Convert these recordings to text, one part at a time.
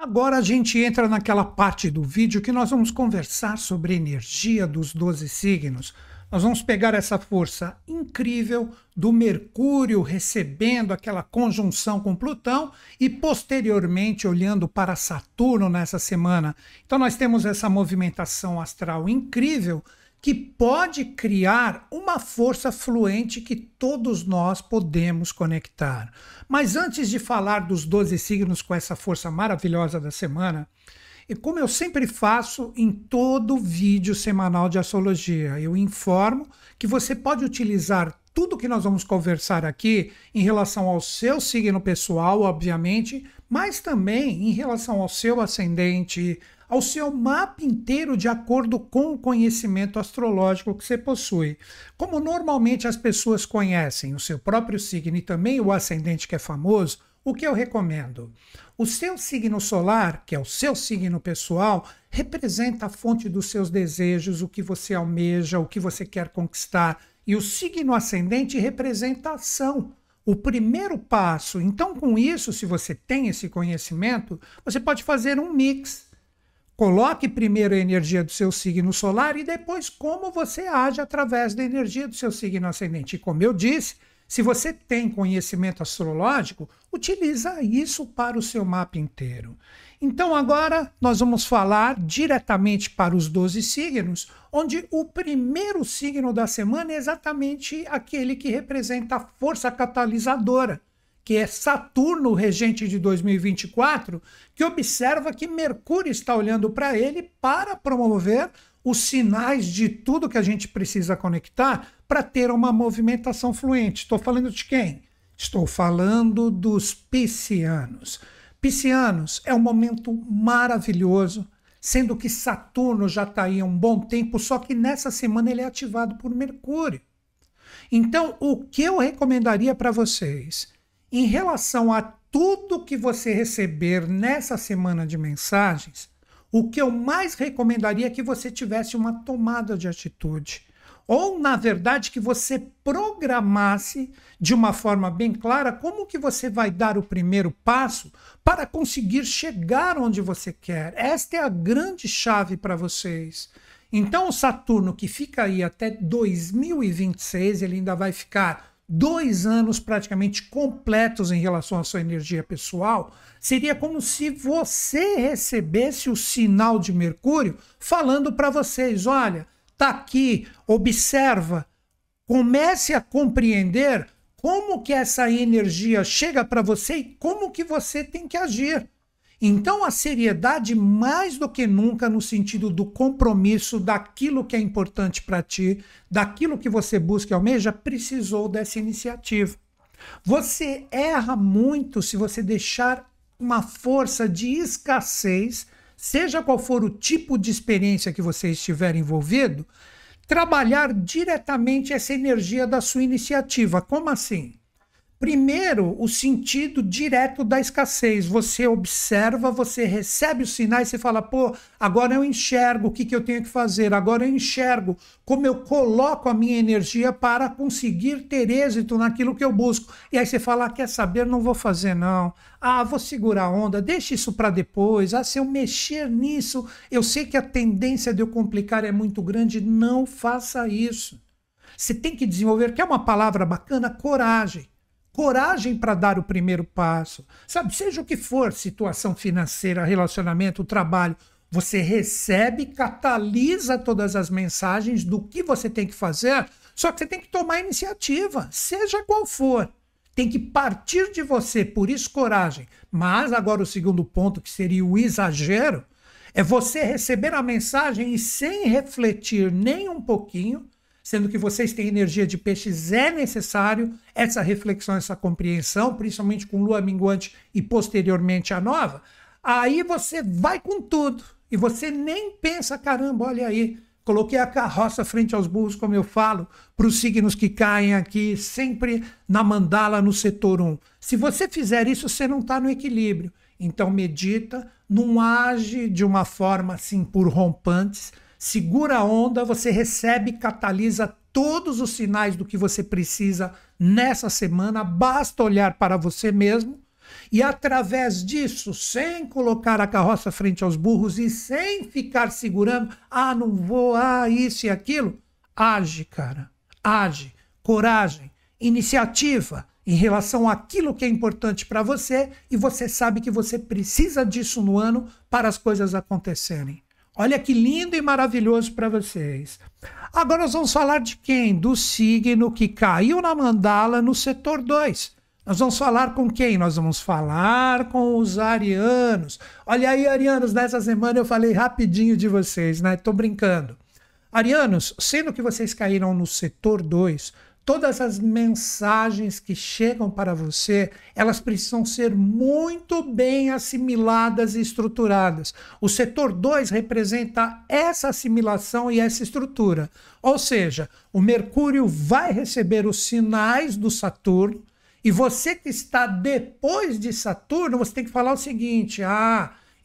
Agora a gente entra naquela parte do vídeo que nós vamos conversar sobre a energia dos 12 signos. Nós vamos pegar essa força incrível do Mercúrio recebendo aquela conjunção com Plutão e posteriormente olhando para Saturno nessa semana. Então nós temos essa movimentação astral incrível que pode criar uma força fluente que todos nós podemos conectar. Mas antes de falar dos 12 signos com essa força maravilhosa da semana, e como eu sempre faço em todo vídeo semanal de astrologia, eu informo que você pode utilizar tudo que nós vamos conversar aqui em relação ao seu signo pessoal, obviamente, mas também em relação ao seu ascendente, ao seu mapa inteiro de acordo com o conhecimento astrológico que você possui. Como normalmente as pessoas conhecem o seu próprio signo e também o ascendente que é famoso, o que eu recomendo? O seu signo solar, que é o seu signo pessoal, representa a fonte dos seus desejos, o que você almeja, o que você quer conquistar. E o signo ascendente representa a ação, o primeiro passo. Então, com isso, se você tem esse conhecimento, você pode fazer um mix. Coloque primeiro a energia do seu signo solar e depois como você age através da energia do seu signo ascendente. E como eu disse, se você tem conhecimento astrológico, utiliza isso para o seu mapa inteiro. Então agora nós vamos falar diretamente para os 12 signos, onde o primeiro signo da semana é exatamente aquele que representa a força catalisadora, que é Saturno, regente de 2024, que observa que Mercúrio está olhando para ele para promover os sinais de tudo que a gente precisa conectar para ter uma movimentação fluente. Estou falando de quem? Estou falando dos piscianos. Piscianos é um momento maravilhoso, sendo que Saturno já está aí há um bom tempo, só que nessa semana ele é ativado por Mercúrio. Então, o que eu recomendaria para vocês? Em relação a tudo que você receber nessa semana de mensagens, o que eu mais recomendaria é que você tivesse uma tomada de atitude. Ou, na verdade, que você programasse de uma forma bem clara como que você vai dar o primeiro passo para conseguir chegar onde você quer. Esta é a grande chave para vocês. Então, o Saturno, que fica aí até 2026, ele ainda vai ficar 2 anos praticamente completos em relação à sua energia pessoal, seria como se você recebesse o sinal de Mercúrio falando para vocês, olha, tá aqui, observa, comece a compreender como que essa energia chega para você e como que você tem que agir. Então a seriedade mais do que nunca no sentido do compromisso daquilo que é importante para ti, daquilo que você busca e almeja, precisou dessa iniciativa. Você erra muito se você deixar uma força de escassez, seja qual for o tipo de experiência que você estiver envolvido, trabalhar diretamente essa energia da sua iniciativa. Como assim? Primeiro, o sentido direto da escassez. Você observa, você recebe os sinais, você fala, pô, agora eu enxergo o que eu tenho que fazer, agora eu enxergo como eu coloco a minha energia para conseguir ter êxito naquilo que eu busco. E aí você fala, quer saber, não vou fazer não. Ah, vou segurar a onda, deixa isso para depois. Ah, se eu mexer nisso, eu sei que a tendência de eu complicar é muito grande. Não faça isso. Você tem que desenvolver, que é uma palavra bacana, coragem. Coragem para dar o primeiro passo. Sabe, seja o que for, situação financeira, relacionamento, trabalho, você recebe, catalisa todas as mensagens do que você tem que fazer, só que você tem que tomar iniciativa, seja qual for. Tem que partir de você, por isso coragem. Mas agora o segundo ponto, que seria o exagero, é você receber a mensagem e sem refletir nem um pouquinho, sendo que vocês têm energia de peixes, é necessário essa reflexão, essa compreensão, principalmente com lua minguante e posteriormente a nova, aí você vai com tudo. E você nem pensa, caramba, olha aí, coloquei a carroça frente aos burros, como eu falo, para os signos que caem aqui, sempre na mandala no setor 1. Se você fizer isso, você não está no equilíbrio. Então medita, não age de uma forma assim por rompantes, segura a onda, você recebe, catalisa todos os sinais do que você precisa nessa semana, basta olhar para você mesmo E através disso, sem colocar a carroça frente aos burros e sem ficar segurando, não vou, isso e aquilo, age, cara, age, coragem, iniciativa em relação àquilo que é importante para você e você sabe que você precisa disso no ano para as coisas acontecerem. Olha que lindo e maravilhoso para vocês. Agora nós vamos falar de quem? Do signo que caiu na mandala no setor 2. Nós vamos falar com quem? Nós vamos falar com os arianos. Olha aí, arianos, nessa semana eu falei rapidinho de vocês, né? Tô brincando. Arianos, sendo que vocês caíram no setor 2, todas as mensagens que chegam para você, elas precisam ser muito bem assimiladas e estruturadas. O setor 2 representa essa assimilação e essa estrutura. Ou seja, o Mercúrio vai receber os sinais do Saturno e você que está depois de Saturno, você tem que falar o seguinte,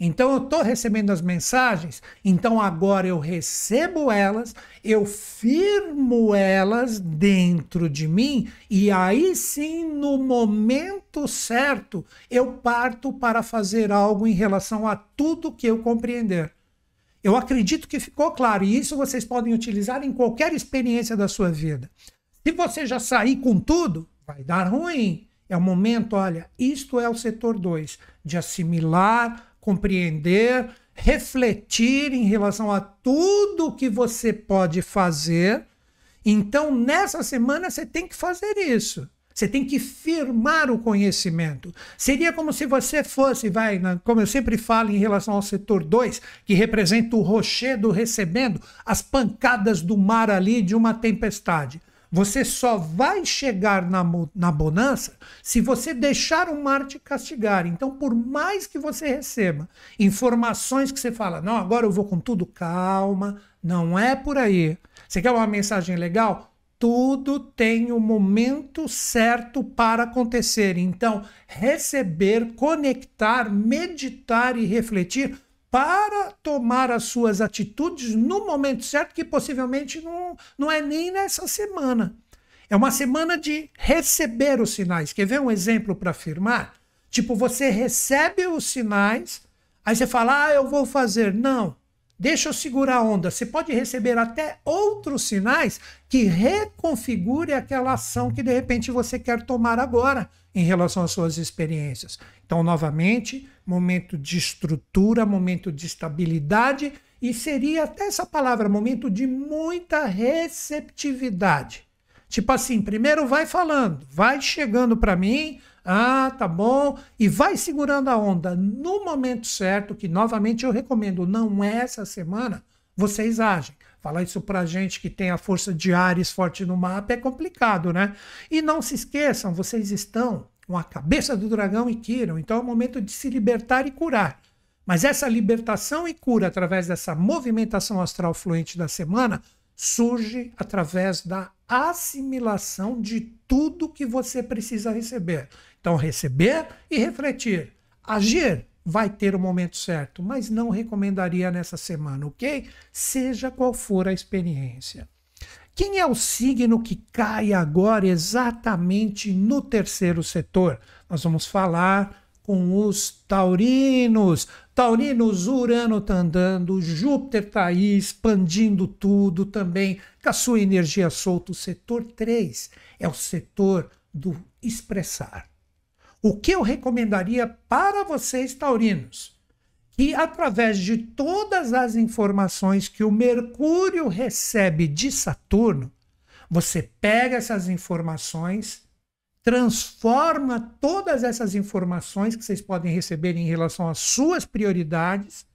então eu estou recebendo as mensagens, então agora eu recebo elas, eu firmo elas dentro de mim e aí sim, no momento certo, eu parto para fazer algo em relação a tudo que eu compreender. Eu acredito que ficou claro e isso vocês podem utilizar em qualquer experiência da sua vida. Se você já sair com tudo, vai dar ruim. É o momento, olha, isto é o setor 2, de assimilar, compreender, refletir em relação a tudo que você pode fazer. Então, nessa semana, você tem que fazer isso. Você tem que firmar o conhecimento. Seria como se você fosse, como eu sempre falo em relação ao setor 2, que representa o rochedo recebendo as pancadas do mar ali de uma tempestade. Você só vai chegar na bonança se você deixar o mar te castigar. Então, por mais que você receba informações que você fala, não, agora eu vou com tudo, calma, não é por aí. Você quer uma mensagem legal? Tudo tem o momento certo para acontecer. Então, receber, conectar, meditar e refletir para tomar as suas atitudes no momento certo, que possivelmente não é nem nessa semana. É uma semana de receber os sinais. Quer ver um exemplo para afirmar? Tipo, você recebe os sinais, aí você fala, eu vou fazer. Não, deixa eu segurar a onda. Você pode receber até outros sinais que reconfigure aquela ação que de repente você quer tomar agora em relação às suas experiências. Então, novamente, momento de estrutura, momento de estabilidade e seria até essa palavra, momento de muita receptividade. Tipo assim, primeiro vai falando, vai chegando para mim, tá bom, e vai segurando a onda no momento certo, que novamente eu recomendo, não é essa semana, vocês agem. Falar isso pra gente que tem a força de Áries forte no mapa é complicado, né? E não se esqueçam, vocês estão com a cabeça do dragão e Quiron, então é o momento de se libertar e curar. Mas essa libertação e cura através dessa movimentação astral fluente da semana surge através da assimilação de tudo que você precisa receber. Então, receber e refletir. Agir vai ter o momento certo, mas não recomendaria nessa semana, ok? Seja qual for a experiência. Quem é o signo que cai agora exatamente no terceiro setor? Nós vamos falar com os taurinos. Taurinos, Urano está andando, Júpiter está aí expandindo tudo também, com a sua energia solta. O setor 3 é o setor do expressar. O que eu recomendaria para vocês, taurinos? Que através de todas as informações que o Mercúrio recebe de Saturno, você pega essas informações, transforma todas essas informações que vocês podem receber em relação às suas prioridades,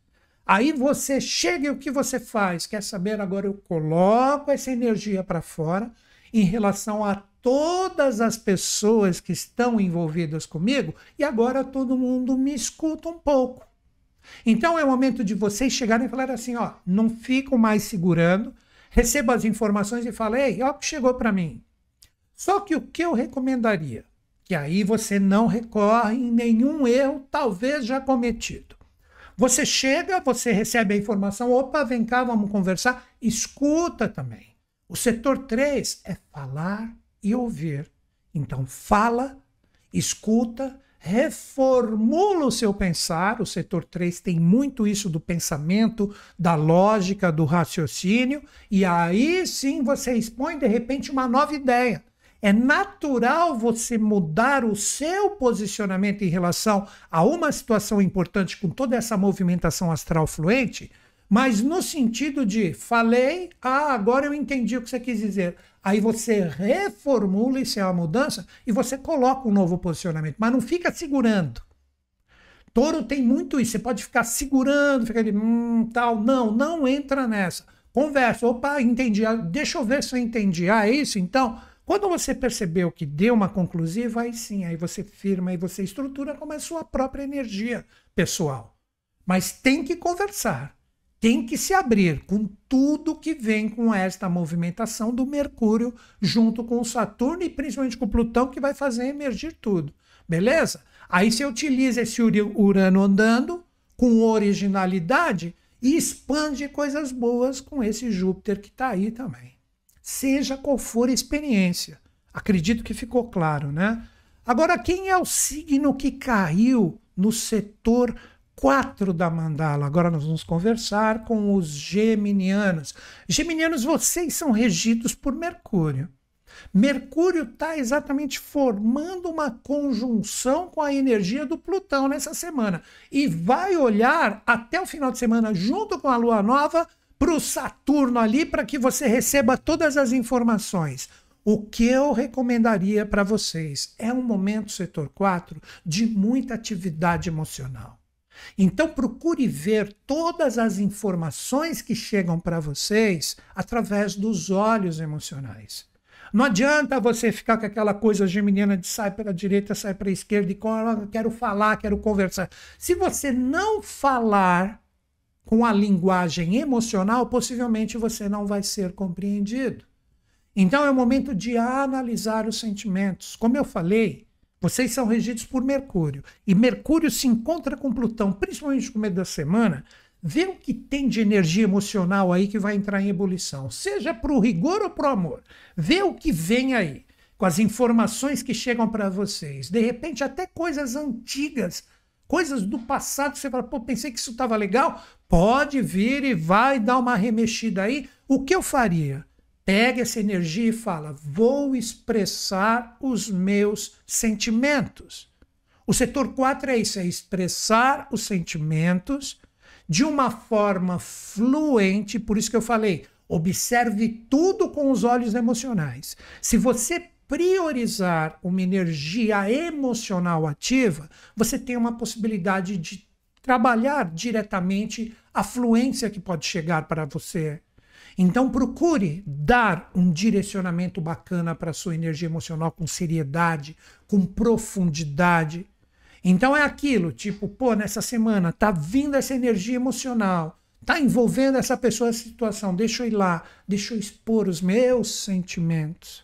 aí você chega e o que você faz? Quer saber? Agora eu coloco essa energia para fora em relação a todas as pessoas que estão envolvidas comigo e agora todo mundo me escuta um pouco. Então é o momento de vocês chegarem e falar assim, não fico mais segurando, receba as informações e fala, ei, ó, que chegou para mim. Só que o que eu recomendaria? Que aí você não recorre em nenhum erro, talvez já cometido. Você chega, você recebe a informação, opa, vem cá, vamos conversar, escuta também. O setor 3 é falar e ouvir. Então fala, escuta, reformula o seu pensar. O setor 3 tem muito isso do pensamento, da lógica, do raciocínio, e aí sim você expõe de repente uma nova ideia. É natural você mudar o seu posicionamento em relação a uma situação importante com toda essa movimentação astral fluente, mas no sentido de, falei, agora eu entendi o que você quis dizer. Aí você reformula, isso é uma mudança, e você coloca um novo posicionamento, mas não fica segurando. Touro tem muito isso, você pode ficar segurando, ficar ali, tal. Não entra nessa. Conversa, opa, entendi, deixa eu ver se eu entendi. É isso? Então, quando você percebeu que deu uma conclusiva, aí sim, aí você firma, aí você estrutura como é a sua própria energia pessoal. Mas tem que conversar. Tem que se abrir com tudo que vem com esta movimentação do Mercúrio junto com o Saturno e principalmente com o Plutão, que vai fazer emergir tudo. Beleza? Aí você utiliza esse Urano andando com originalidade e expande coisas boas com esse Júpiter que está aí também. Seja qual for a experiência. Acredito que ficou claro, né? Agora, quem é o signo que caiu no setor 4 da mandala? Agora nós vamos conversar com os geminianos. Geminianos, vocês são regidos por Mercúrio. Mercúrio está exatamente formando uma conjunção com a energia do Plutão nessa semana. E vai olhar até o final de semana, junto com a Lua Nova, para o Saturno ali, para que você receba todas as informações. O que eu recomendaria para vocês é um momento, setor 4, de muita atividade emocional. Então procure ver todas as informações que chegam para vocês através dos olhos emocionais. Não adianta você ficar com aquela coisa geminiana de sai para a direita, sai para a esquerda e quero falar, quero conversar. Se você não falar com a linguagem emocional, possivelmente você não vai ser compreendido. Então é o momento de analisar os sentimentos. Como eu falei, vocês são regidos por Mercúrio. E Mercúrio se encontra com Plutão, principalmente no meio da semana. Vê o que tem de energia emocional aí que vai entrar em ebulição. Seja para o rigor ou para o amor. Vê o que vem aí, com as informações que chegam para vocês. De repente até coisas antigas, coisas do passado, você fala, pô, pensei que isso estava legal. Pode vir e vai dar uma remexida aí. O que eu faria? Pega essa energia e fala, vou expressar os meus sentimentos. O setor 4 é isso, é expressar os sentimentos de uma forma fluente, por isso que eu falei, observe tudo com os olhos emocionais. Se você priorizar uma energia emocional ativa, você tem uma possibilidade de trabalhar diretamente a fluência que pode chegar para você. Então procure dar um direcionamento bacana para a sua energia emocional com seriedade, com profundidade. Então é aquilo, tipo, pô, nessa semana tá vindo essa energia emocional, tá envolvendo essa pessoa, essa situação, deixa eu ir lá, deixa eu expor os meus sentimentos.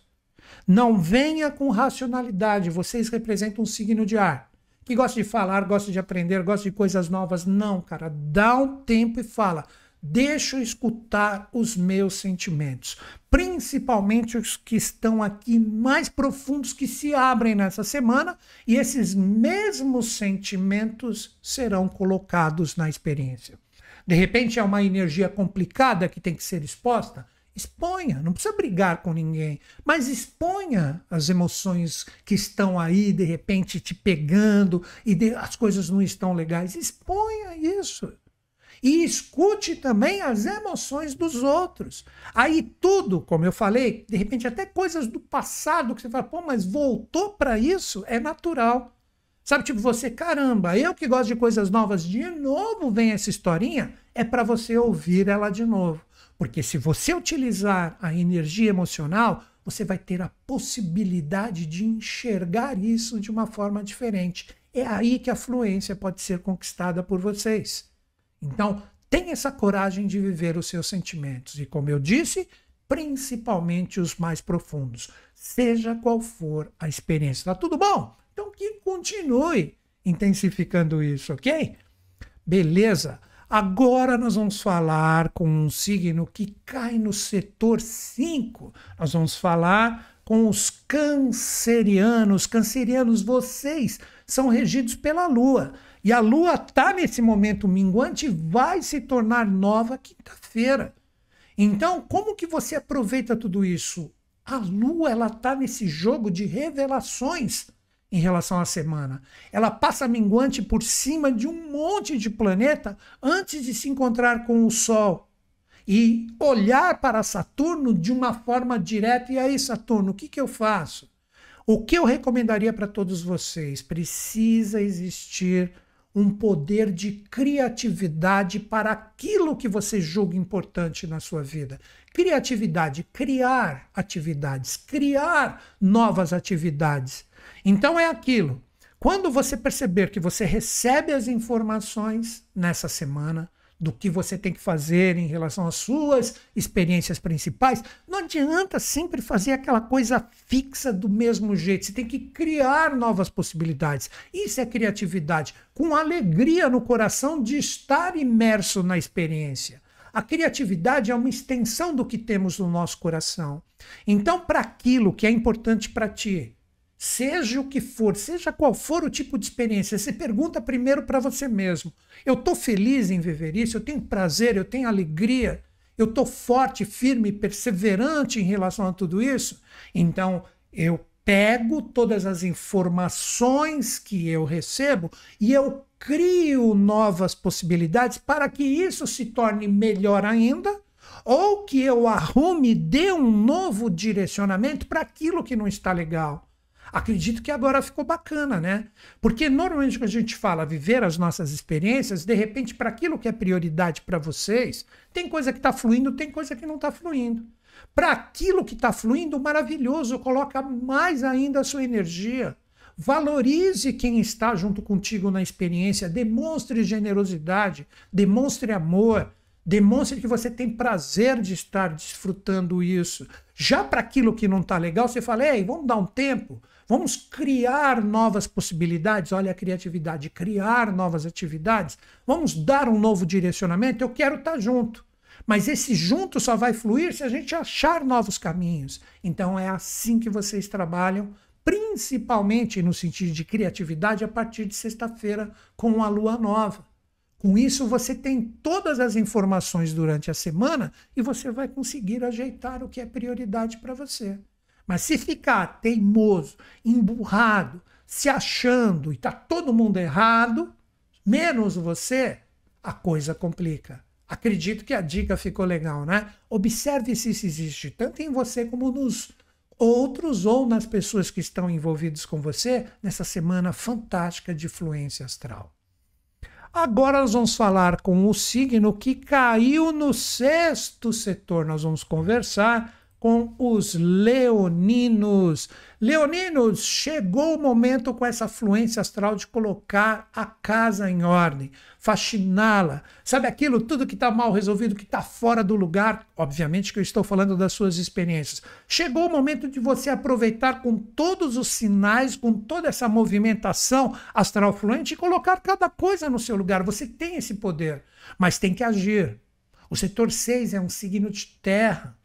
Não venha com racionalidade, vocês representam um signo de ar, que gosta de falar, gosta de aprender, gosta de coisas novas. Não, cara, dá um tempo e fala, deixa eu escutar os meus sentimentos, principalmente os que estão aqui mais profundos, que se abrem nessa semana, e esses mesmos sentimentos serão colocados na experiência. De repente é uma energia complicada que tem que ser exposta, exponha, não precisa brigar com ninguém, mas exponha as emoções que estão aí, de repente te pegando, e as coisas não estão legais, exponha isso. E escute também as emoções dos outros. Aí tudo, como eu falei, de repente até coisas do passado que você fala, pô, mas voltou para isso? É natural. Sabe, tipo, você, caramba, eu que gosto de coisas novas, de novo vem essa historinha, é para você ouvir ela de novo. Porque se você utilizar a energia emocional, você vai ter a possibilidade de enxergar isso de uma forma diferente. É aí que a fluência pode ser conquistada por vocês. Então, tenha essa coragem de viver os seus sentimentos. E como eu disse, principalmente os mais profundos. Seja qual for a experiência. Tá tudo bom? Então que continue intensificando isso, ok? Beleza. Agora nós vamos falar com um signo que cai no setor 5. Nós vamos falar com os cancerianos. Cancerianos, vocês são regidos pela Lua. E a Lua está nesse momento minguante e vai se tornar nova quinta-feira. Então, como que você aproveita tudo isso? A Lua, ela está nesse jogo de revelações em relação à semana. Ela passa minguante por cima de um monte de planeta antes de se encontrar com o Sol. E olhar para Saturno de uma forma direta. E aí, Saturno, o que eu faço? O que eu recomendaria para todos vocês? Precisa existir um poder de criatividade para aquilo que você julga importante na sua vida. Criatividade, criar atividades, criar novas atividades. Então é aquilo. Quando você perceber que você recebe as informações nessa semana, do que você tem que fazer em relação às suas experiências principais, não adianta sempre fazer aquela coisa fixa do mesmo jeito. Você tem que criar novas possibilidades. Isso é criatividade, com alegria no coração de estar imerso na experiência. A criatividade é uma extensão do que temos no nosso coração. Então, para aquilo que é importante para ti, seja o que for, seja qual for o tipo de experiência, você pergunta primeiro para você mesmo. Eu estou feliz em viver isso? Eu tenho prazer? Eu tenho alegria? Eu estou forte, firme, perseverante em relação a tudo isso? Então, eu pego todas as informações que eu recebo e eu crio novas possibilidades para que isso se torne melhor ainda, ou que eu arrume e dê um novo direcionamento para aquilo que não está legal. Acredito que agora ficou bacana, né? Porque normalmente quando a gente fala viver as nossas experiências, de repente, para aquilo que é prioridade para vocês, tem coisa que está fluindo, tem coisa que não está fluindo. Para aquilo que está fluindo, maravilhoso, coloca mais ainda a sua energia. Valorize quem está junto contigo na experiência, demonstre generosidade, demonstre amor, demonstre que você tem prazer de estar desfrutando isso. Já para aquilo que não está legal, você fala, ei, vamos dar um tempo, vamos criar novas possibilidades. Olha a criatividade, criar novas atividades, vamos dar um novo direcionamento. Eu quero estar junto, mas esse junto só vai fluir se a gente achar novos caminhos. Então é assim que vocês trabalham, principalmente no sentido de criatividade, a partir de sexta-feira com a lua nova. Com isso, você tem todas as informações durante a semana e você vai conseguir ajeitar o que é prioridade para você. Mas se ficar teimoso, emburrado, se achando e está todo mundo errado, menos você, a coisa complica. Acredito que a dica ficou legal, né? Observe se isso existe tanto em você como nos outros ou nas pessoas que estão envolvidas com você nessa semana fantástica de fluência astral. Agora nós vamos falar com o signo que caiu no sexto setor. Nós vamos conversar com os leoninos. Leoninos, chegou o momento com essa fluência astral de colocar a casa em ordem, faxiná-la. Sabe aquilo, tudo que está mal resolvido, que está fora do lugar? Obviamente que eu estou falando das suas experiências. Chegou o momento de você aproveitar com todos os sinais, com toda essa movimentação astral fluente e colocar cada coisa no seu lugar. Você tem esse poder, mas tem que agir. O setor 6 é um signo de terra.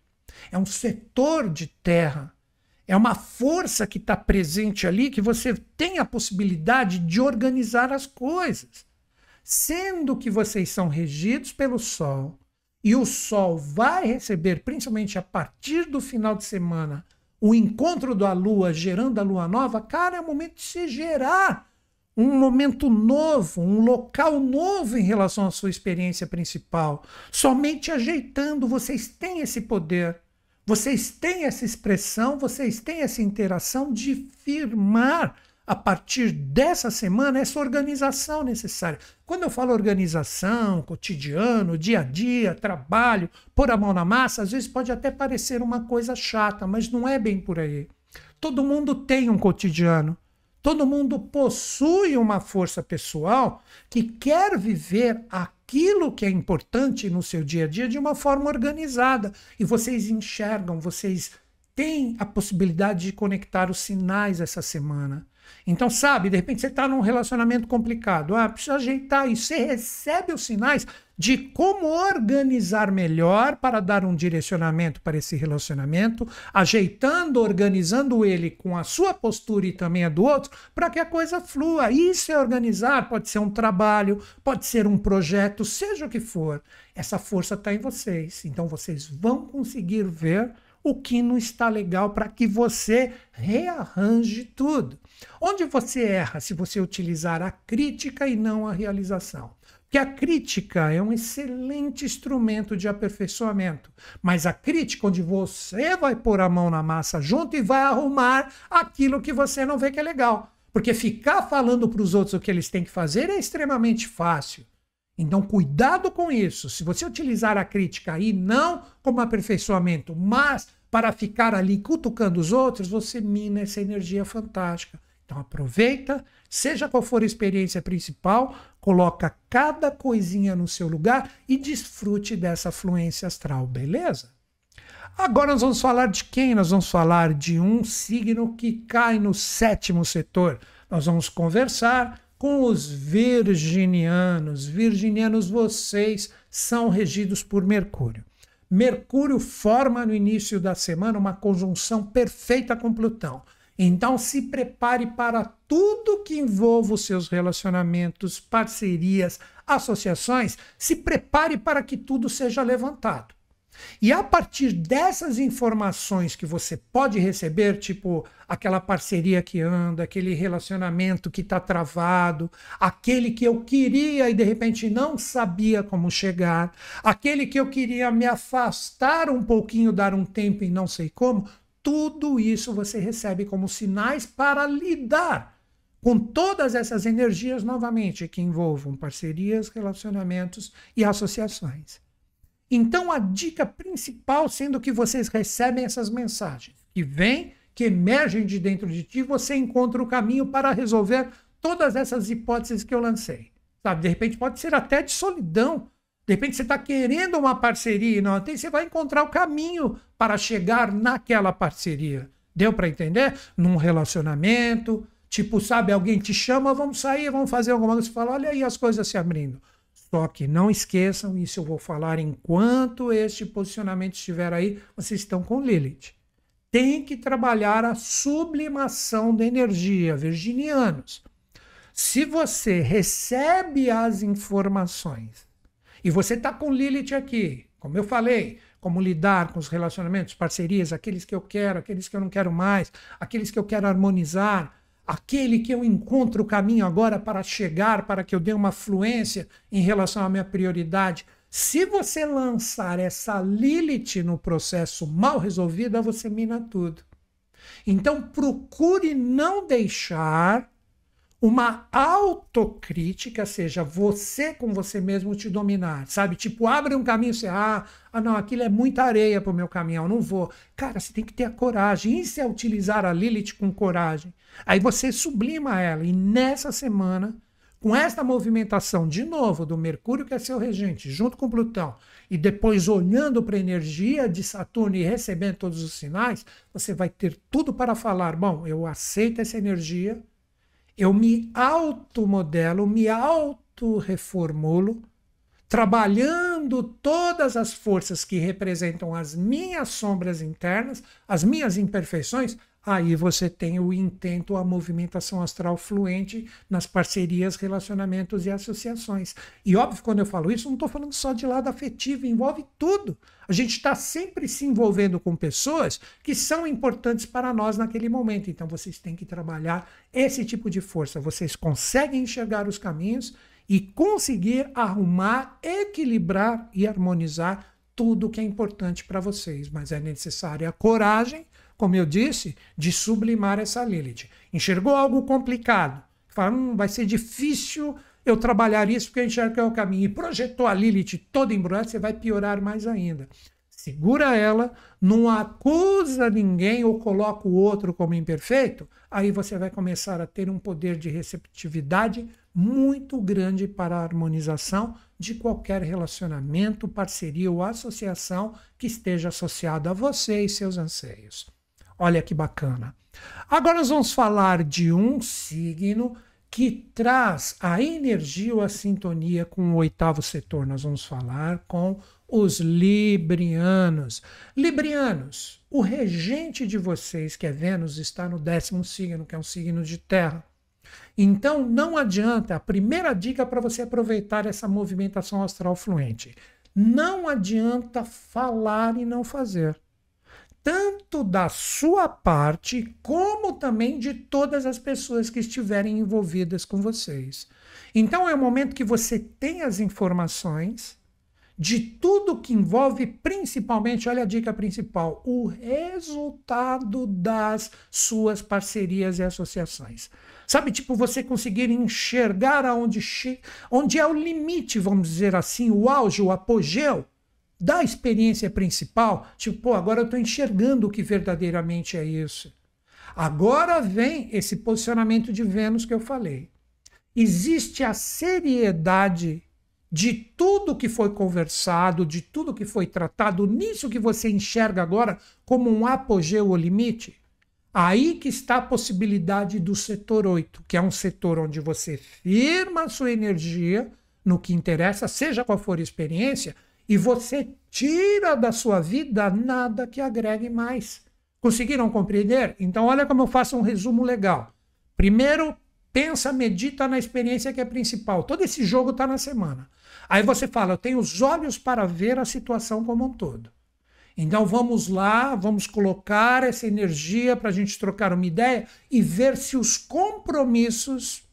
É um setor de terra, é uma força que está presente ali que você tem a possibilidade de organizar as coisas. Sendo que vocês são regidos pelo Sol e o Sol vai receber, principalmente a partir do final de semana, o encontro da Lua gerando a Lua nova, cara, é o momento de se gerar um momento novo, um local novo em relação à sua experiência principal. Somente ajeitando, vocês têm esse poder. Vocês têm essa expressão, vocês têm essa interação de firmar, a partir dessa semana, essa organização necessária. Quando eu falo organização, cotidiano, dia a dia, trabalho, pôr a mão na massa, às vezes pode até parecer uma coisa chata, mas não é bem por aí. Todo mundo tem um cotidiano. Todo mundo possui uma força pessoal que quer viver aquilo que é importante no seu dia a dia de uma forma organizada. E vocês enxergam, vocês têm a possibilidade de conectar os sinais essa semana. Então, sabe, de repente você está num relacionamento complicado, precisa ajeitar isso. Você recebe os sinais de como organizar melhor para dar um direcionamento para esse relacionamento, ajeitando, organizando ele com a sua postura e também a do outro, para que a coisa flua. Isso é organizar, pode ser um trabalho, pode ser um projeto, seja o que for. Essa força está em vocês, então vocês vão conseguir ver o que não está legal para que você rearranje tudo. Onde você erra se você utilizar a crítica e não a realização? Porque a crítica é um excelente instrumento de aperfeiçoamento, mas a crítica onde você vai pôr a mão na massa junto e vai arrumar aquilo que você não vê que é legal. Porque ficar falando para os outros o que eles têm que fazer é extremamente fácil. Então, cuidado com isso. Se você utilizar a crítica e não como aperfeiçoamento, mas para ficar ali cutucando os outros, você mina essa energia fantástica. Então, aproveita, seja qual for a experiência principal, coloca cada coisinha no seu lugar e desfrute dessa fluência astral, beleza? Agora nós vamos falar de quem? Nós vamos falar de um signo que cai no 7º setor. Nós vamos conversar com os virginianos. Virginianos, vocês são regidos por Mercúrio. Mercúrio forma no início da semana uma conjunção perfeita com Plutão. Então se prepare para tudo que envolva os seus relacionamentos, parcerias, associações. Se prepare para que tudo seja levantado. E a partir dessas informações que você pode receber, tipo aquela parceria que anda, aquele relacionamento que está travado, aquele que eu queria e de repente não sabia como chegar, aquele que eu queria me afastar um pouquinho, dar um tempo e não sei como, tudo isso você recebe como sinais para lidar com todas essas energias novamente que envolvam parcerias, relacionamentos e associações. Então, a dica principal sendo que vocês recebem essas mensagens, que vêm, que emergem de dentro de ti, você encontra o caminho para resolver todas essas hipóteses que eu lancei. Sabe? De repente pode ser até de solidão. De repente você está querendo uma parceria e não tem, você vai encontrar o caminho para chegar naquela parceria. Deu para entender? Num relacionamento, tipo, sabe, alguém te chama, vamos sair, vamos fazer alguma coisa, você fala, olha aí as coisas se abrindo. Só que não esqueçam, isso eu vou falar enquanto este posicionamento estiver aí, vocês estão com Lilith. Tem que trabalhar a sublimação da energia, virginianos. Se você recebe as informações e você está com Lilith aqui, como eu falei, como lidar com os relacionamentos, parcerias, aqueles que eu quero, aqueles que eu não quero mais, aqueles que eu quero harmonizar, aquele que eu encontro o caminho agora para chegar, para que eu dê uma fluência em relação à minha prioridade. Se você lançar essa Lilith no processo mal resolvida, você mina tudo. Então procure não deixar uma autocrítica, seja você com você mesmo te dominar, sabe? Tipo, abre um caminho, você, não, aquilo é muita areia para o meu caminhão, não vou. Cara, você tem que ter a coragem. Isso é utilizar a Lilith com coragem. Aí você sublima ela. E nessa semana, com esta movimentação de novo do Mercúrio, que é seu regente, junto com Plutão, e depois olhando para a energia de Saturno e recebendo todos os sinais, você vai ter tudo para falar, bom, eu aceito essa energia, eu me automodelo, me autorreformulo, trabalhando todas as forças que representam as minhas sombras internas, as minhas imperfeições, aí você tem o intento, a movimentação astral fluente nas parcerias, relacionamentos e associações. E óbvio, quando eu falo isso, não estou falando só de lado afetivo, envolve tudo. A gente está sempre se envolvendo com pessoas que são importantes para nós naquele momento. Então vocês têm que trabalhar esse tipo de força. Vocês conseguem enxergar os caminhos e conseguir arrumar, equilibrar e harmonizar tudo que é importante para vocês. Mas é necessária a coragem, como eu disse, de sublimar essa Lilith. Enxergou algo complicado, fala, vai ser difícil eu trabalhar isso porque eu enxergo que é o caminho, e projetou a Lilith toda embrulhada, você vai piorar mais ainda. Segura ela, não acusa ninguém ou coloca o outro como imperfeito, aí você vai começar a ter um poder de receptividade muito grande para a harmonização de qualquer relacionamento, parceria ou associação que esteja associado a você e seus anseios. Olha que bacana. Agora nós vamos falar de um signo que traz a energia ou a sintonia com o oitavo setor. Nós vamos falar com os librianos. Librianos, o regente de vocês, que é Vênus, está no 10º signo, que é um signo de terra. Então não adianta, a primeira dica para você aproveitar essa movimentação astral fluente, não adianta falar e não fazer. Tanto da sua parte, como também de todas as pessoas que estiverem envolvidas com vocês. Então é o momento que você tem as informações de tudo que envolve, principalmente, olha a dica principal, o resultado das suas parcerias e associações. Sabe, tipo, você conseguir enxergar onde é o limite, vamos dizer assim, o auge, o apogeu da experiência principal. Tipo, pô, agora eu estou enxergando o que verdadeiramente é isso. Agora vem esse posicionamento de Vênus que eu falei. Existe a seriedade de tudo que foi conversado, de tudo que foi tratado, nisso que você enxerga agora como um apogeu ou limite. Aí que está a possibilidade do setor 8, que é um setor onde você firma a sua energia no que interessa, seja qual for a experiência, e você tira da sua vida nada que agregue mais. Conseguiram compreender? Então olha como eu faço um resumo legal. Primeiro, pensa, medita na experiência que é principal. Todo esse jogo está na semana. Aí você fala, eu tenho os olhos para ver a situação como um todo. Então vamos lá, vamos colocar essa energia para a gente trocar uma ideia e ver se os compromissos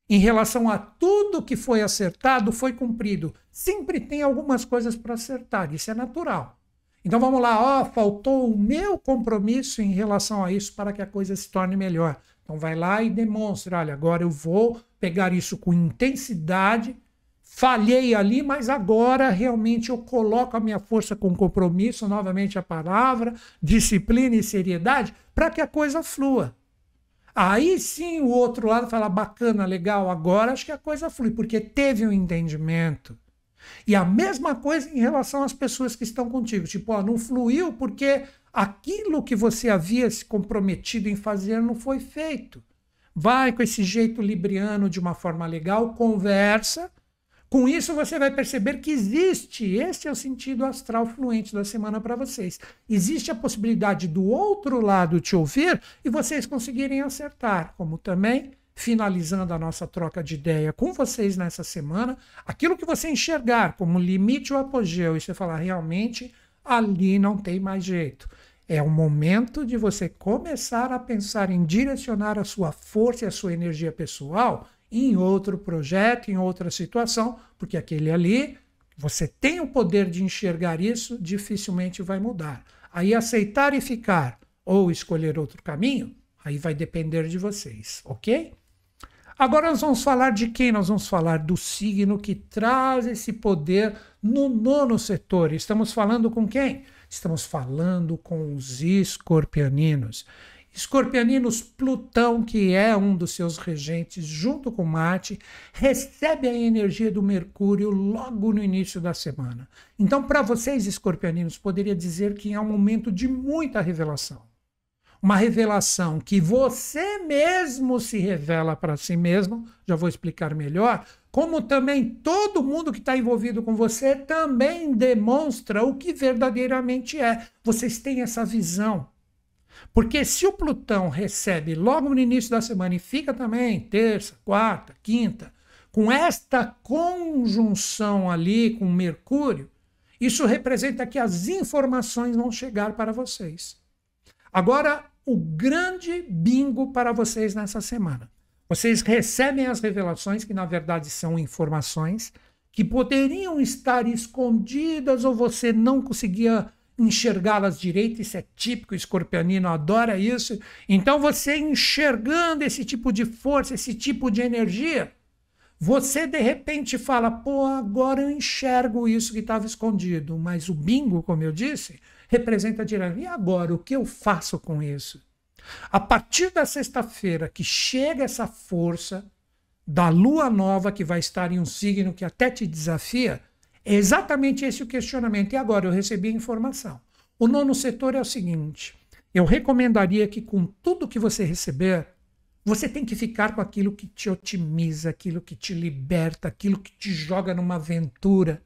em relação a tudo que foi acertado foi cumprido. Sempre tem algumas coisas para acertar, isso é natural. Então vamos lá, faltou o meu compromisso em relação a isso para que a coisa se torne melhor. Então vai lá e demonstra, olha, agora eu vou pegar isso com intensidade, falhei ali, mas agora realmente eu coloco a minha força com compromisso, novamente a palavra, disciplina e seriedade, para que a coisa flua. Aí sim o outro lado fala, bacana, legal, agora acho que a coisa flui, porque teve um entendimento. E a mesma coisa em relação às pessoas que estão contigo. Tipo, não fluiu porque aquilo que você havia se comprometido em fazer não foi feito. Vai com esse jeito libriano de uma forma legal, conversa. Com isso você vai perceber que existe, esse é o sentido astral fluente da semana para vocês. Existe a possibilidade do outro lado te ouvir e vocês conseguirem acertar, como também, finalizando a nossa troca de ideia com vocês nessa semana, aquilo que você enxergar como limite ou apogeu e você falar, realmente, ali não tem mais jeito. É o momento de você começar a pensar em direcionar a sua força e a sua energia pessoal em outro projeto, em outra situação, porque aquele ali, você tem o poder de enxergar isso, dificilmente vai mudar. Aí aceitar e ficar, ou escolher outro caminho, aí vai depender de vocês, ok? Agora nós vamos falar de quem? Nós vamos falar do signo que traz esse poder no 9º setor. Estamos falando com quem? Estamos falando com os escorpianinos. Escorpianinos, Plutão, que é um dos seus regentes, junto com Marte, recebe a energia do Mercúrio logo no início da semana. Então, para vocês, escorpianinos, poderia dizer que é um momento de muita revelação. Uma revelação que você mesmo se revela para si mesmo, já vou explicar melhor, como também todo mundo que está envolvido com você também demonstra o que verdadeiramente é. Vocês têm essa visão. Porque se o Plutão recebe logo no início da semana e fica também terça, quarta, quinta, com esta conjunção ali com Mercúrio, isso representa que as informações vão chegar para vocês. Agora, o grande bingo para vocês nessa semana. Vocês recebem as revelações, que na verdade são informações, que poderiam estar escondidas ou você não conseguia enxergá-las direito. Isso é típico, o escorpianino adora isso. Então você enxergando esse tipo de força, esse tipo de energia, você de repente fala, pô, agora eu enxergo isso que estava escondido. Mas o bingo, como eu disse, representa direto. E agora, o que eu faço com isso? A partir da sexta-feira que chega essa força da lua nova, que vai estar em um signo que até te desafia, é exatamente esse o questionamento. E agora eu recebi a informação. O 9º setor é o seguinte, eu recomendaria que com tudo que você receber, você tem que ficar com aquilo que te otimiza, aquilo que te liberta, aquilo que te joga numa aventura,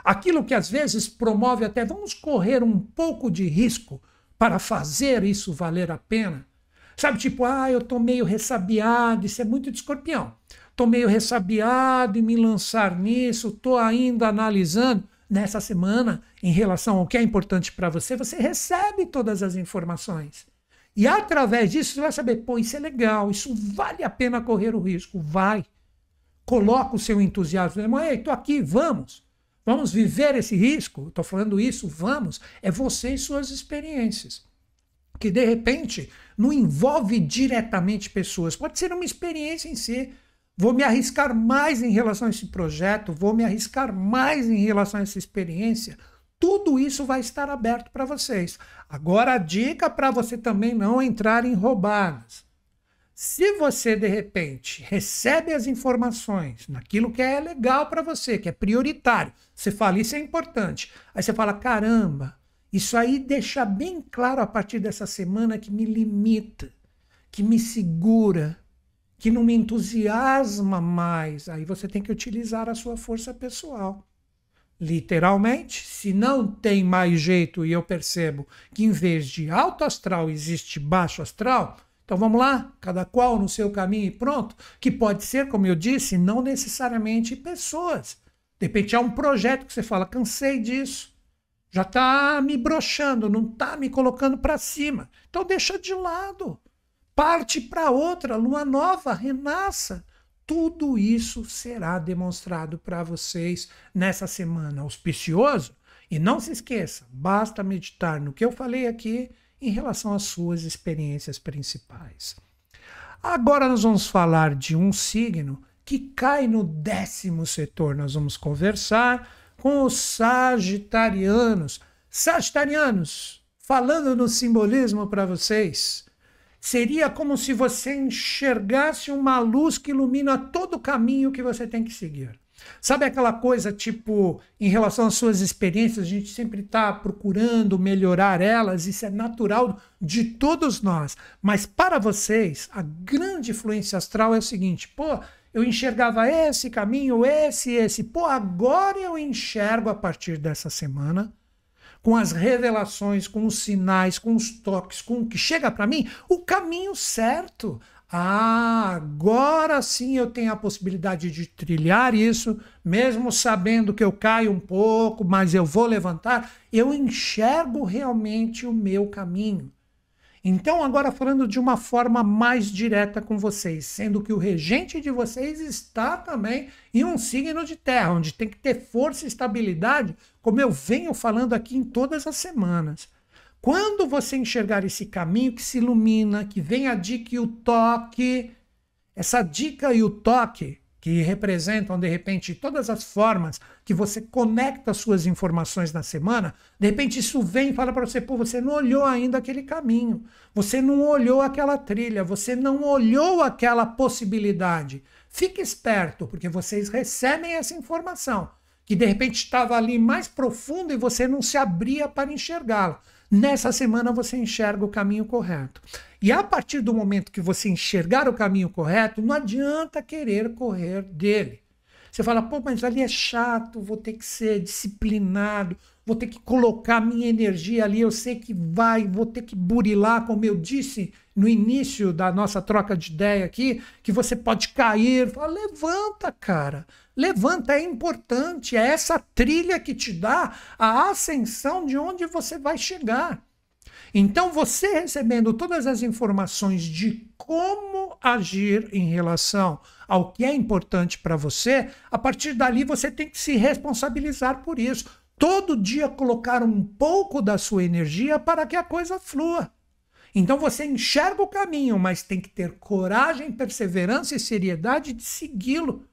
aquilo que às vezes promove até vamos correr um pouco de risco para fazer isso valer a pena. Sabe, tipo, eu tô meio ressabiado, isso é muito de Escorpião. Tô meio ressabiado em me lançar nisso, tô ainda analisando. Nessa semana, em relação ao que é importante para você, você recebe todas as informações. E através disso você vai saber, pô, isso é legal, isso vale a pena correr o risco, vai. Coloca o seu entusiasmo, ei, tô aqui, vamos. Vamos viver esse risco, estou falando isso, vamos. É você e suas experiências. Que de repente não envolve diretamente pessoas, pode ser uma experiência em si. Vou me arriscar mais em relação a esse projeto, vou me arriscar mais em relação a essa experiência. Tudo isso vai estar aberto para vocês. Agora a dica para você também não entrar em roubadas. Se você, de repente, recebe as informações naquilo que é legal para você, que é prioritário, você fala, isso é importante. Aí você fala, caramba, isso aí deixa bem claro a partir dessa semana que me limita, que me segura, que não me entusiasma mais. Aí você tem que utilizar a sua força pessoal. Literalmente, se não tem mais jeito e eu percebo que em vez de alto astral existe baixo astral, então vamos lá, cada qual no seu caminho e pronto, que pode ser, como eu disse, não necessariamente pessoas. De repente há um projeto que você fala, cansei disso, já está me broxando, não está me colocando para cima. Então deixa de lado, parte para outra, lua nova, renasça. Tudo isso será demonstrado para vocês nessa semana auspicioso. E não se esqueça, basta meditar no que eu falei aqui em relação às suas experiências principais. Agora nós vamos falar de um signo que cai no 10º setor. Nós vamos conversar com os sagitarianos. Sagitarianos, falando no simbolismo para vocês, seria como se você enxergasse uma luz que ilumina todo o caminho que você tem que seguir. Sabe aquela coisa, tipo, em relação às suas experiências, a gente sempre está procurando melhorar elas, isso é natural de todos nós. Mas para vocês, a grande influência astral é o seguinte, pô, eu enxergava esse caminho, esse. Pô, agora eu enxergo a partir dessa semana, com as revelações, com os sinais, com os toques, com o que chega para mim, o caminho certo. Agora sim eu tenho a possibilidade de trilhar isso, mesmo sabendo que eu caio um pouco, mas eu vou levantar, eu enxergo realmente o meu caminho. Então, agora falando de uma forma mais direta com vocês, sendo que o regente de vocês está também em um signo de terra, onde tem que ter força e estabilidade, como eu venho falando aqui em todas as semanas. Quando você enxergar esse caminho que se ilumina, que vem a dica e o toque, essa dica e o toque, que representam, de repente, todas as formas que você conecta as suas informações na semana, de repente isso vem e fala para você, pô, você não olhou ainda aquele caminho, você não olhou aquela trilha, você não olhou aquela possibilidade. Fique esperto, porque vocês recebem essa informação, que de repente estava ali mais profunda e você não se abria para enxergá-la. Nessa semana você enxerga o caminho correto. E a partir do momento que você enxergar o caminho correto, não adianta querer correr dele. Você fala, pô, mas ali é chato, vou ter que ser disciplinado, vou ter que colocar minha energia ali, eu sei que vai, vou ter que burilar, como eu disse no início da nossa troca de ideia aqui, que você pode cair. Fala, levanta, cara. Levanta, é importante, é essa trilha que te dá a ascensão de onde você vai chegar. Então, você recebendo todas as informações de como agir em relação ao que é importante para você, a partir dali você tem que se responsabilizar por isso. Todo dia colocar um pouco da sua energia para que a coisa flua. Então você enxerga o caminho, mas tem que ter coragem, perseverança e seriedade de segui-lo.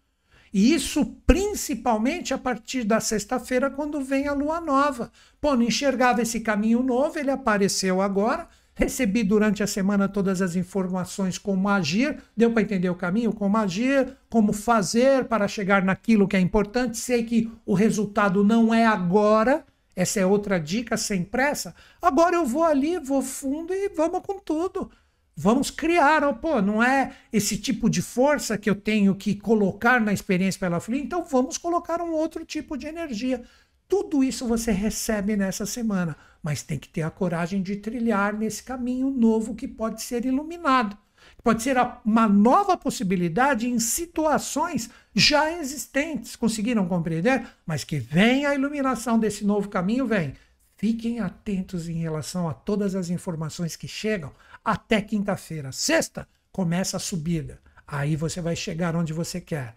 E isso principalmente a partir da sexta-feira, quando vem a lua nova. Pô, não enxergava esse caminho novo, ele apareceu agora, recebi durante a semana todas as informações como agir, deu para entender o caminho, como agir, como fazer para chegar naquilo que é importante. Sei que o resultado não é agora, Essa é outra dica sem pressa. Agora eu vou ali, vou fundo e vamos com tudo. Vamos criar, pô, não é esse tipo de força que eu tenho que colocar na experiência para ela fluir, então vamos colocar um outro tipo de energia. Tudo isso você recebe nessa semana, mas tem que ter a coragem de trilhar nesse caminho novo que pode ser iluminado. Pode ser uma nova possibilidade em situações já existentes. Conseguiram compreender? Mas que vem a iluminação desse novo caminho, vem. Fiquem atentos em relação a todas as informações que chegam até quinta-feira. Sexta, começa a subida. Aí você vai chegar onde você quer.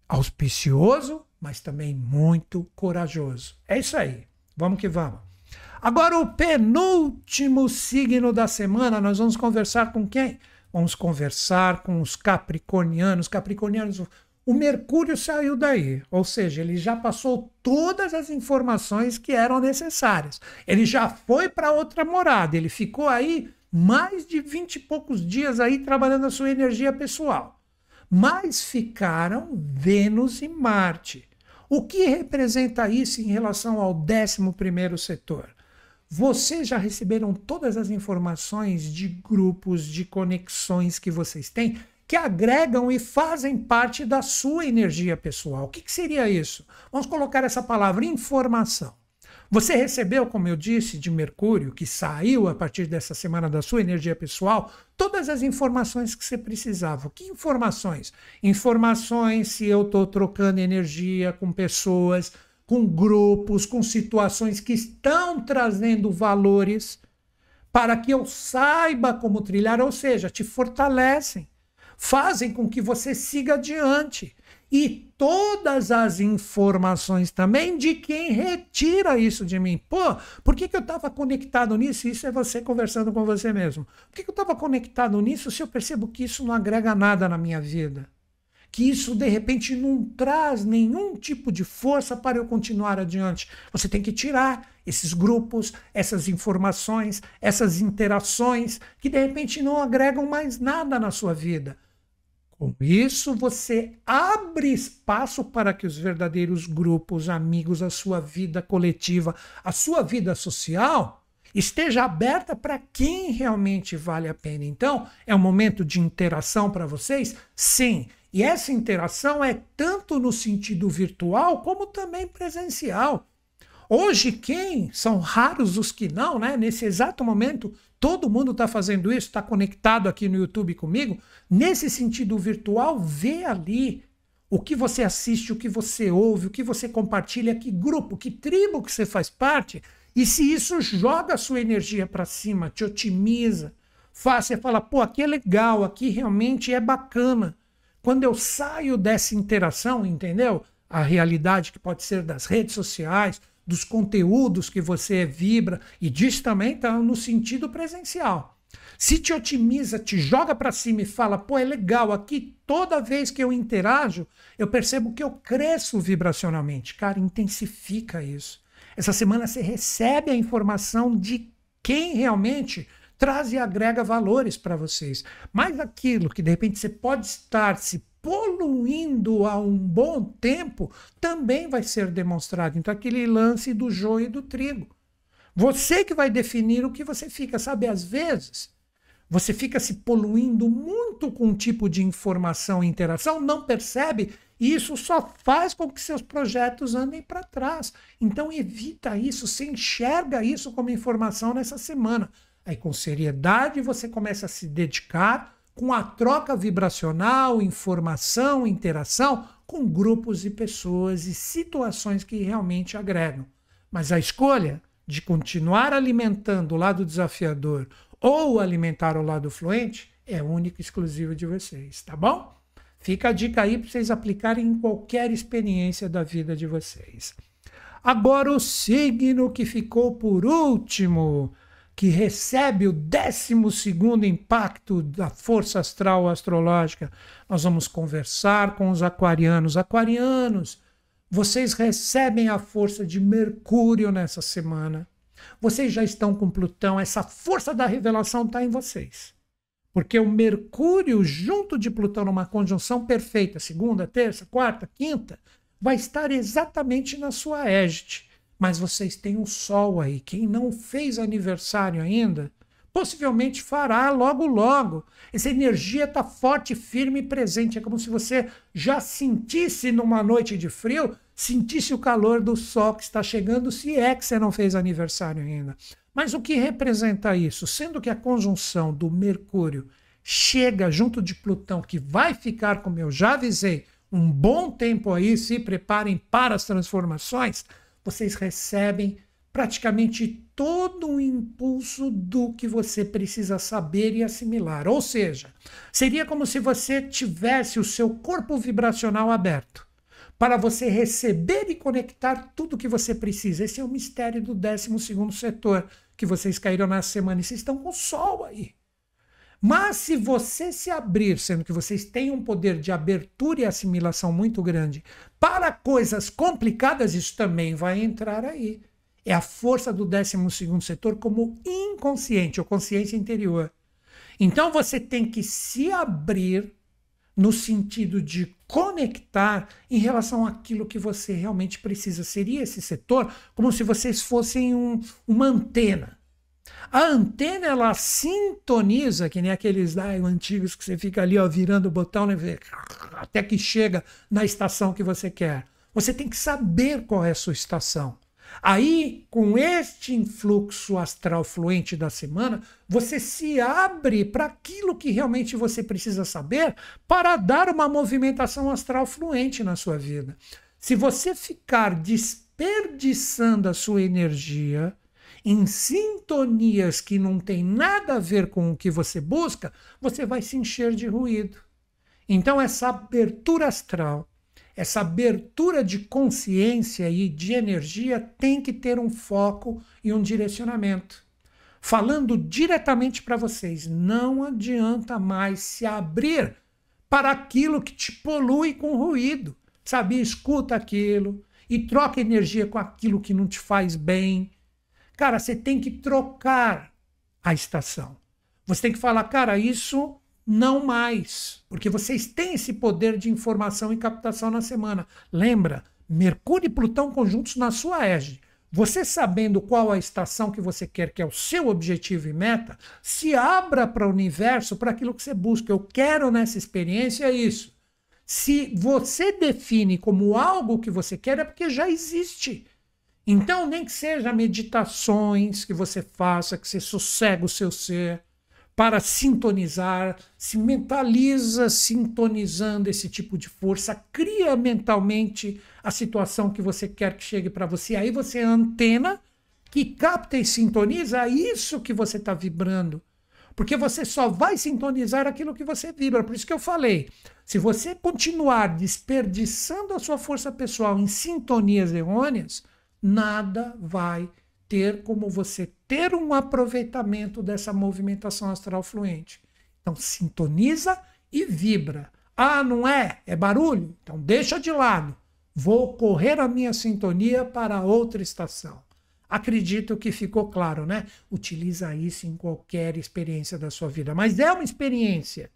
Auspicioso, mas também muito corajoso. É isso aí. Vamos que vamos. Agora o penúltimo signo da semana, nós vamos conversar com quem? Vamos conversar com os capricornianos. Capricornianos, o Mercúrio saiu daí, ou seja, ele já passou todas as informações que eram necessárias. Ele já foi para outra morada, ele ficou aí mais de 20 e poucos dias aí trabalhando a sua energia pessoal. Mas ficaram Vênus e Marte. O que representa isso em relação ao 11º setor? Vocês já receberam todas as informações de grupos, de conexões que vocês têm, que agregam e fazem parte da sua energia pessoal. O que seria isso? Vamos colocar essa palavra, informação. Você recebeu, como eu disse, de Mercúrio, que saiu a partir dessa semana da sua energia pessoal, todas as informações que você precisava. Que informações? Informações se eu estou trocando energia com pessoas, com grupos, com situações que estão trazendo valores para que eu saiba como trilhar, ou seja, te fortalecem, fazem com que você siga adiante. E todas as informações também de quem retira isso de mim. Pô, por que eu estava conectado nisso? Isso é você conversando com você mesmo. Por que eu estava conectado nisso se eu percebo que isso não agrega nada na minha vida? Que isso, de repente, não traz nenhum tipo de força para eu continuar adiante. Você tem que tirar esses grupos, essas informações, essas interações que, de repente, não agregam mais nada na sua vida. Com isso, você abre espaço para que os verdadeiros grupos, amigos, a sua vida coletiva, a sua vida social esteja aberta para quem realmente vale a pena. Então, é um momento de interação para vocês? Sim. E essa interação é tanto no sentido virtual como também presencial. Hoje, são raros os que não, né? Nesse exato momento, todo mundo está fazendo isso, está conectado aqui no YouTube comigo. Nesse sentido virtual, vê ali o que você assiste, o que você ouve, o que você compartilha, que grupo, que tribo que você faz parte. E se isso joga a sua energia para cima, te otimiza, você fala, pô, aqui é legal, aqui realmente é bacana. Quando eu saio dessa interação, entendeu? A realidade que pode ser das redes sociais, dos conteúdos que você vibra, e disso também está no sentido presencial. Se te otimiza, te joga para cima e fala, pô, é legal, aqui toda vez que eu interajo, eu percebo que eu cresço vibracionalmente. Cara, intensifica isso. Essa semana você recebe a informação de quem realmente traz e agrega valores para vocês. Mas aquilo que de repente você pode estar se poluindo há um bom tempo, também vai ser demonstrado. Então, aquele lance do joio e do trigo. Você que vai definir o que você fica, sabe? Às vezes, você fica se poluindo muito com um tipo de informação e interação, não percebe, e isso só faz com que seus projetos andem para trás. Então, evita isso, você enxerga isso como informação nessa semana. Aí, com seriedade, você começa a se dedicar com a troca vibracional, informação, interação com grupos e pessoas e situações que realmente agregam. Mas a escolha de continuar alimentando o lado desafiador ou alimentar o lado fluente é única e exclusiva de vocês, tá bom? Fica a dica aí para vocês aplicarem em qualquer experiência da vida de vocês. Agora o signo que ficou por último, que recebe o 12º impacto da força astral astrológica. Nós vamos conversar com os aquarianos. Aquarianos, vocês recebem a força de Mercúrio nessa semana. Vocês já estão com Plutão, essa força da revelação está em vocês. Porque o Mercúrio, junto de Plutão, numa conjunção perfeita, segunda, terça, quarta, quinta, vai estar exatamente na sua égide. Mas vocês têm o Sol aí. Quem não fez aniversário ainda, possivelmente fará logo logo. Essa energia está forte, firme e presente. É como se você já sentisse numa noite de frio, sentisse o calor do Sol que está chegando, se é que você não fez aniversário ainda. Mas o que representa isso? Sendo que a conjunção do Mercúrio chega junto de Plutão, que vai ficar, como eu já avisei, um bom tempo aí, se preparem para as transformações, vocês recebem praticamente todo o impulso do que você precisa saber e assimilar. Ou seja, seria como se você tivesse o seu corpo vibracional aberto para você receber e conectar tudo o que você precisa. Esse é o mistério do 12º setor, que vocês caíram na semana e vocês estão com o Sol aí. Mas se você se abrir, sendo que vocês têm um poder de abertura e assimilação muito grande para coisas complicadas, isso também vai entrar aí. É a força do 12º setor como inconsciente, ou consciência interior. Então você tem que se abrir no sentido de conectar em relação àquilo que você realmente precisa. Seria esse setor como se vocês fossem uma antena. A antena, ela sintoniza, que nem aqueles antigos que você fica ali virando o botão, né, até que chega na estação que você quer. Você tem que saber qual é a sua estação. Aí, com este influxo astral fluente da semana, você se abre para aquilo que realmente você precisa saber para dar uma movimentação astral fluente na sua vida. Se você ficar desperdiçando a sua energia em sintonias que não tem nada a ver com o que você busca, você vai se encher de ruído. Então essa abertura astral, essa abertura de consciência e de energia tem que ter um foco e um direcionamento. Falando diretamente para vocês, não adianta mais se abrir para aquilo que te polui com ruído. Sabe, escuta aquilo e troca energia com aquilo que não te faz bem. Cara, você tem que trocar a estação. Você tem que falar, cara, isso não mais. Porque vocês têm esse poder de informação e captação na semana. Lembra, Mercúrio e Plutão conjuntos na sua égide. Você sabendo qual a estação que você quer, que é o seu objetivo e meta, se abra para o universo, para aquilo que você busca. Eu quero nessa experiência isso. Se você define como algo que você quer, é porque já existe. Então, nem que seja meditações que você faça, que você sossega o seu ser, para sintonizar, se mentaliza sintonizando esse tipo de força, cria mentalmente a situação que você quer que chegue para você. Aí você é a antena que capta e sintoniza isso que você está vibrando. Porque você só vai sintonizar aquilo que você vibra. Por isso que eu falei, se você continuar desperdiçando a sua força pessoal em sintonias errôneas, nada vai ter como você ter um aproveitamento dessa movimentação astral fluente. Então, sintoniza e vibra. Ah, não é? É barulho? Então, deixa de lado. Vou correr a minha sintonia para outra estação. Acredito que ficou claro, né? Utiliza isso em qualquer experiência da sua vida. Mas é uma experiência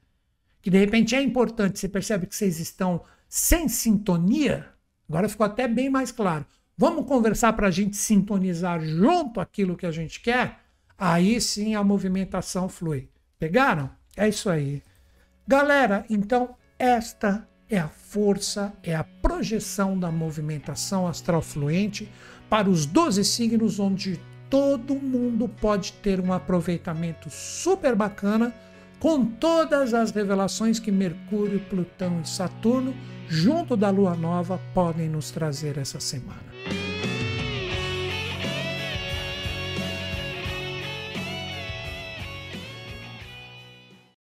que, de repente, é importante. Você percebe que vocês estão sem sintonia? Agora ficou até bem mais claro. Vamos conversar para a gente sintonizar junto aquilo que a gente quer? Aí sim a movimentação flui. Pegaram? É isso aí. Galera, então esta é a força, é a projeção da movimentação astral fluente para os 12 signos, onde todo mundo pode ter um aproveitamento super bacana com todas as revelações que Mercúrio, Plutão e Saturno, junto da Lua Nova, podem nos trazer essa semana.